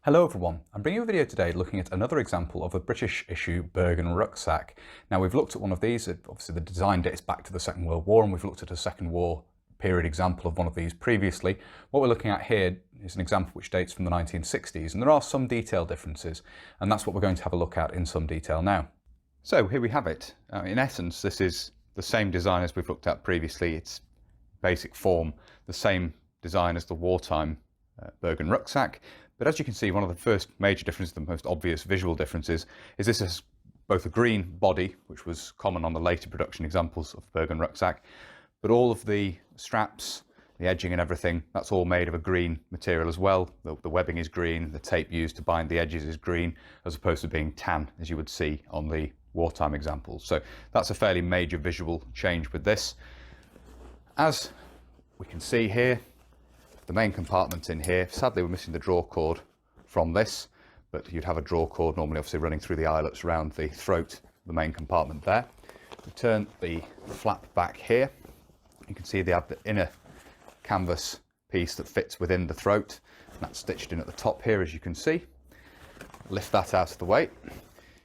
Hello everyone, I'm bringing you a video today looking at another example of a British issue Bergen Rucksack. Now we've looked at one of these, obviously the design dates back to the Second World War, and we've looked at a Second War period example of one of these previously. What we're looking at here is an example which dates from the 1960s, and there are some detail differences, and that's what we're going to have a look at in some detail now. So here we have it. In essence, this is the same design as we've looked at previously. It's basic form, the same design as the wartime Bergen Rucksack. But as you can see, one of the first major differences, the most obvious visual differences, is this is both a green body, which was common on the later production examples of Bergen Rucksack, but all of the straps, the edging and everything, that's all made of a green material as well. The webbing is green, the tape used to bind the edges is green, as opposed to being tan, as you would see on the wartime examples. So that's a fairly major visual change with this. As we can see here, the main compartment in here, sadly we're missing the draw cord from this, but you'd have a draw cord normally obviously running through the eyelets around the throat, the main compartment there. We turn the flap back here, you can see they have the inner canvas piece that fits within the throat, and that's stitched in at the top here, as you can see. Lift that out of the way.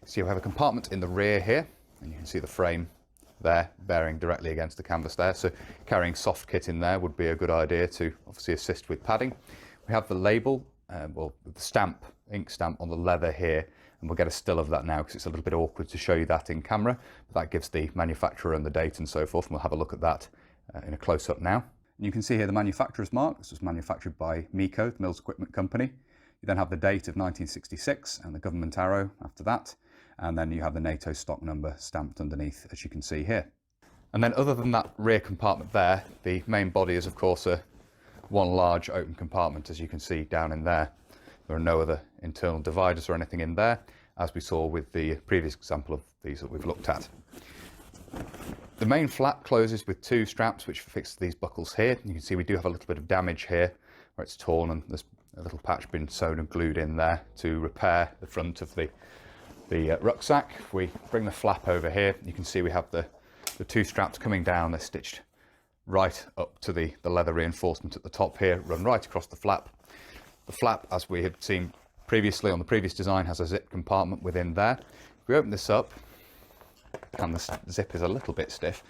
So you have a compartment in the rear here, and you can see the frame there bearing directly against the canvas there, so carrying soft kit in there would be a good idea to obviously assist with padding. We have the label, well, the stamp, ink stamp on the leather here, and we'll get a still of that now because it's a little bit awkward to show you that in camera, but that gives the manufacturer and the date and so forth, and we'll have a look at that in a close-up now. And you can see here the manufacturer's mark. This was manufactured by MECO, the Mills Equipment Company. You then have the date of 1966 and the government arrow after that. And then you have the NATO stock number stamped underneath, as you can see here. And then other than that rear compartment there, the main body is of course one large open compartment, as you can see down in there. There are no other internal dividers or anything in there, as we saw with the previous example of these that we've looked at. The main flap closes with two straps which fix these buckles here. You can see we do have a little bit of damage here where it's torn, and there's a little patch been sewn and glued in there to repair the front of the rucksack. If we bring the flap over here, you can see we have the two straps coming down. They're stitched right up to the leather reinforcement at the top here, run right across the flap. The flap, as we had seen previously on the previous design, has a zip compartment within there. If we open this up, and the zip is a little bit stiff.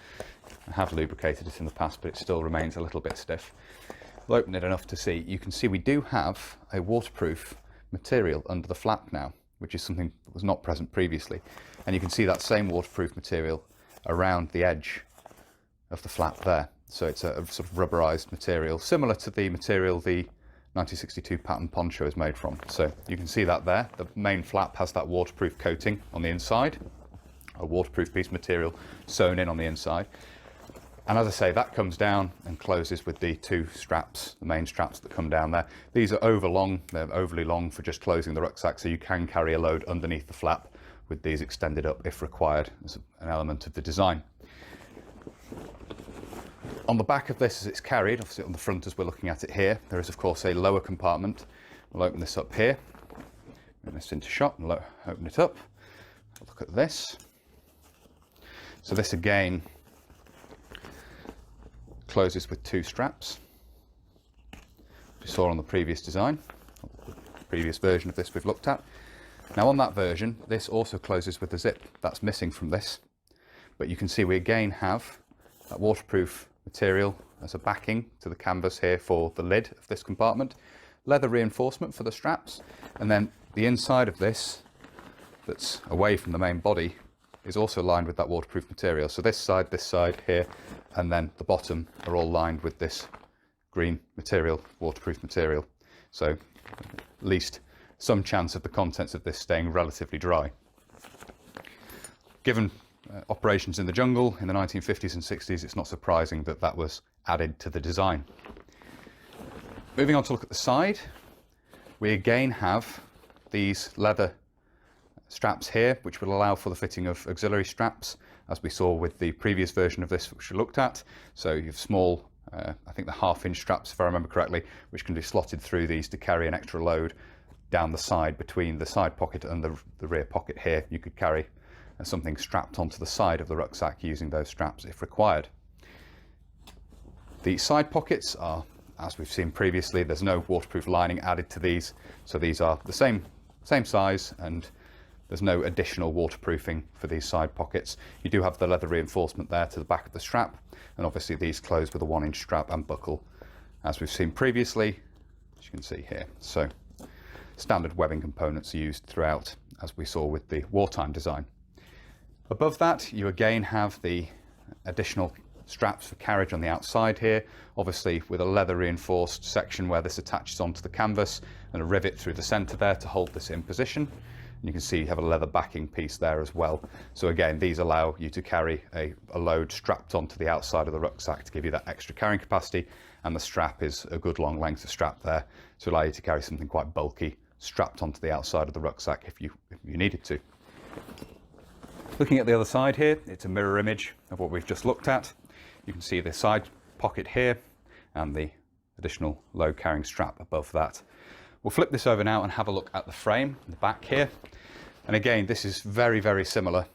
I have lubricated it in the past, but it still remains a little bit stiff. We'll open it enough to see. You can see we do have a waterproof material under the flap now, which is something that was not present previously. And you can see that same waterproof material around the edge of the flap there. So it's a sort of rubberized material, similar to the material the 1962 pattern poncho is made from. So you can see that there. The main flap has that waterproof coating on the inside, a waterproof piece of material sewn in on the inside. And as I say, that comes down and closes with the two straps, the main straps that come down there. These are they're overly long for just closing the rucksack, so you can carry a load underneath the flap with these extended up if required as an element of the design. On the back of this as it's carried, obviously on the front as we're looking at it here, there is of course a lower compartment. We'll open this up here, bring this into shot and open it up. Look at this. So this again closes with two straps, we saw on the previous design, the previous version of this we've looked at. Now on that version, this also closes with a zip. That's missing from this, but you can see we again have that waterproof material as a backing to the canvas here for the lid of this compartment, leather reinforcement for the straps, and then the inside of this that's away from the main body is also lined with that waterproof material. So this side here, and then the bottom are all lined with this green material, waterproof material. So at least some chance of the contents of this staying relatively dry. Given operations in the jungle in the 1950s and 60s, it's not surprising that that was added to the design. Moving on to look at the side, we again have these leather straps here, which will allow for the fitting of auxiliary straps, as we saw with the previous version of this which we looked at. So you have small, I think the 1/2-inch straps, if I remember correctly, which can be slotted through these to carry an extra load down the side between the side pocket and the rear pocket here. You could carry something strapped onto the side of the rucksack using those straps if required. The side pockets are as we've seen previously, there's no waterproof lining added to these, so these are the same size, and there's no additional waterproofing for these side pockets. You do have the leather reinforcement there to the back of the strap, and obviously these close with a 1-inch strap and buckle, as we've seen previously, as you can see here. So standard webbing components are used throughout, as we saw with the wartime design. Above that, you again have the additional straps for carriage on the outside here, obviously with a leather reinforced section where this attaches onto the canvas, and a rivet through the center there to hold this in position. And you can see you have a leather backing piece there as well. So again, these allow you to carry a load strapped onto the outside of the rucksack to give you that extra carrying capacity, and the strap is a good long length of strap there to allow you to carry something quite bulky strapped onto the outside of the rucksack if you needed to. Looking at the other side here, it's a mirror image of what we've just looked at. You can see the side pocket here and the additional load carrying strap above that. We'll flip this over now and have a look at the frame, the back here. And again, this is very, very similar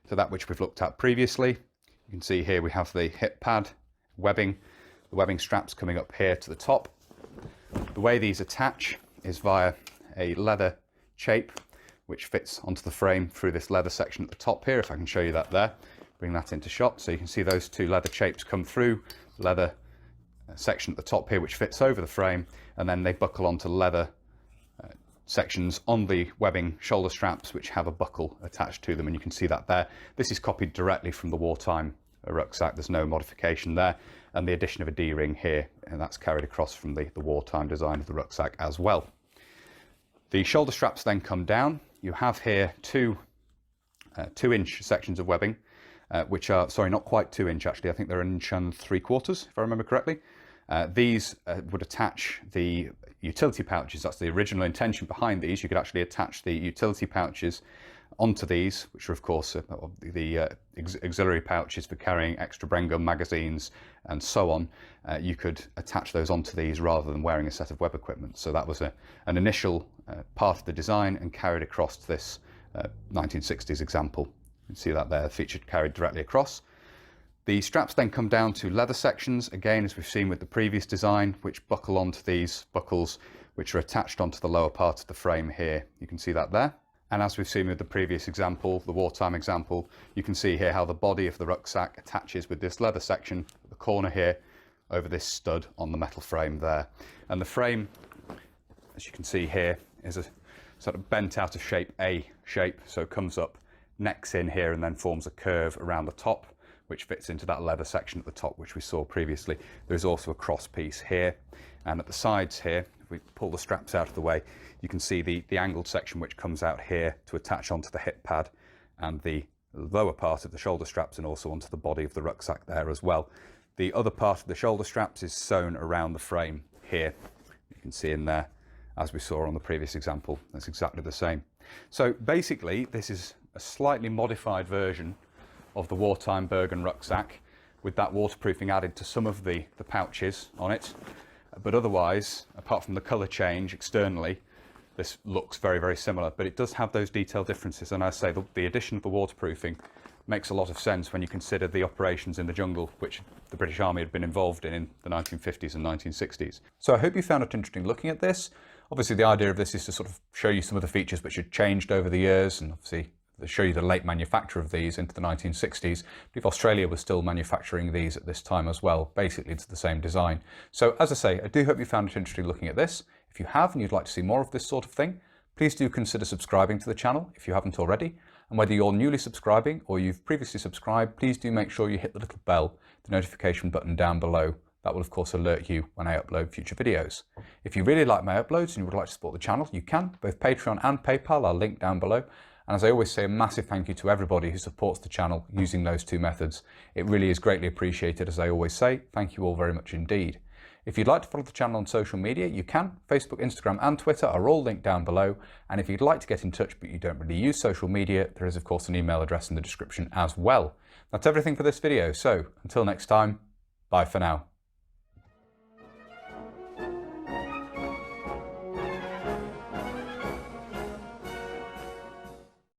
to that which we've looked at previously. You can see here we have the hip pad webbing, the webbing straps coming up here to the top. The way these attach is via a leather chape which fits onto the frame through this leather section at the top here, if I can show you that there. Bring that into shot, so you can see those two leather chapes come through, leather section at the top here which fits over the frame, and then they buckle onto leather sections on the webbing shoulder straps which have a buckle attached to them, and you can see that there. This is copied directly from the wartime rucksack, there's no modification there, and the addition of a D-ring here, and that's carried across from the wartime design of the rucksack as well. The shoulder straps then come down. You have here two 2-inch sections of webbing, which are, sorry, not quite 2-inch actually, I think they're 1.75 inches if I remember correctly. These would attach the utility pouches. That's the original intention behind these. You could actually attach the utility pouches onto these, which are of course the auxiliary pouches for carrying extra Bren gun magazines and so on. You could attach those onto these rather than wearing a set of web equipment. So that was an initial part of the design and carried across to this 1960s example. You can see that there, featured carried directly across. The straps then come down to leather sections, again as we've seen with the previous design, which buckle onto these buckles which are attached onto the lower part of the frame here. You can see that there. And as we've seen with the previous example, the wartime example, you can see here how the body of the rucksack attaches with this leather section at the corner here over this stud on the metal frame there. And the frame, as you can see here, is a sort of bent out of shape A shape, so it comes up, necks in here and then forms a curve around the top, which fits into that leather section at the top which we saw previously. There's also a cross piece here, and at the sides here, if we pull the straps out of the way, you can see the angled section which comes out here to attach onto the hip pad and the lower part of the shoulder straps, and also onto the body of the rucksack there as well. The other part of the shoulder straps is sewn around the frame here. You can see in there, as we saw on the previous example, that's exactly the same. So basically this is a slightly modified version of the wartime Bergen rucksack, with that waterproofing added to some of the pouches on it. But otherwise, apart from the colour change externally, this looks very, very similar, but it does have those detail differences. And I say the addition of the waterproofing makes a lot of sense when you consider the operations in the jungle which the British Army had been involved in the 1950s and 1960s. So I hope you found it interesting looking at this. Obviously the idea of this is to sort of show you some of the features which had changed over the years, and obviously show you the late manufacture of these into the 1960s. I believe Australia was still manufacturing these at this time as well. Basically it's the same design. So as I say, I do hope you found it interesting looking at this. If you have and you'd like to see more of this sort of thing, please do consider subscribing to the channel if you haven't already. And whether you're newly subscribing or you've previously subscribed, please do make sure you hit the little bell, the notification button down below. That will of course alert you when I upload future videos. If you really like my uploads and you would like to support the channel, you can. Both Patreon and PayPal are linked down below. And as I always say, a massive thank you to everybody who supports the channel using those two methods. It really is greatly appreciated, as I always say. Thank you all very much indeed. If you'd like to follow the channel on social media, you can. Facebook, Instagram and Twitter are all linked down below. And if you'd like to get in touch but you don't really use social media, there is of course an email address in the description as well. That's everything for this video. So until next time, bye for now.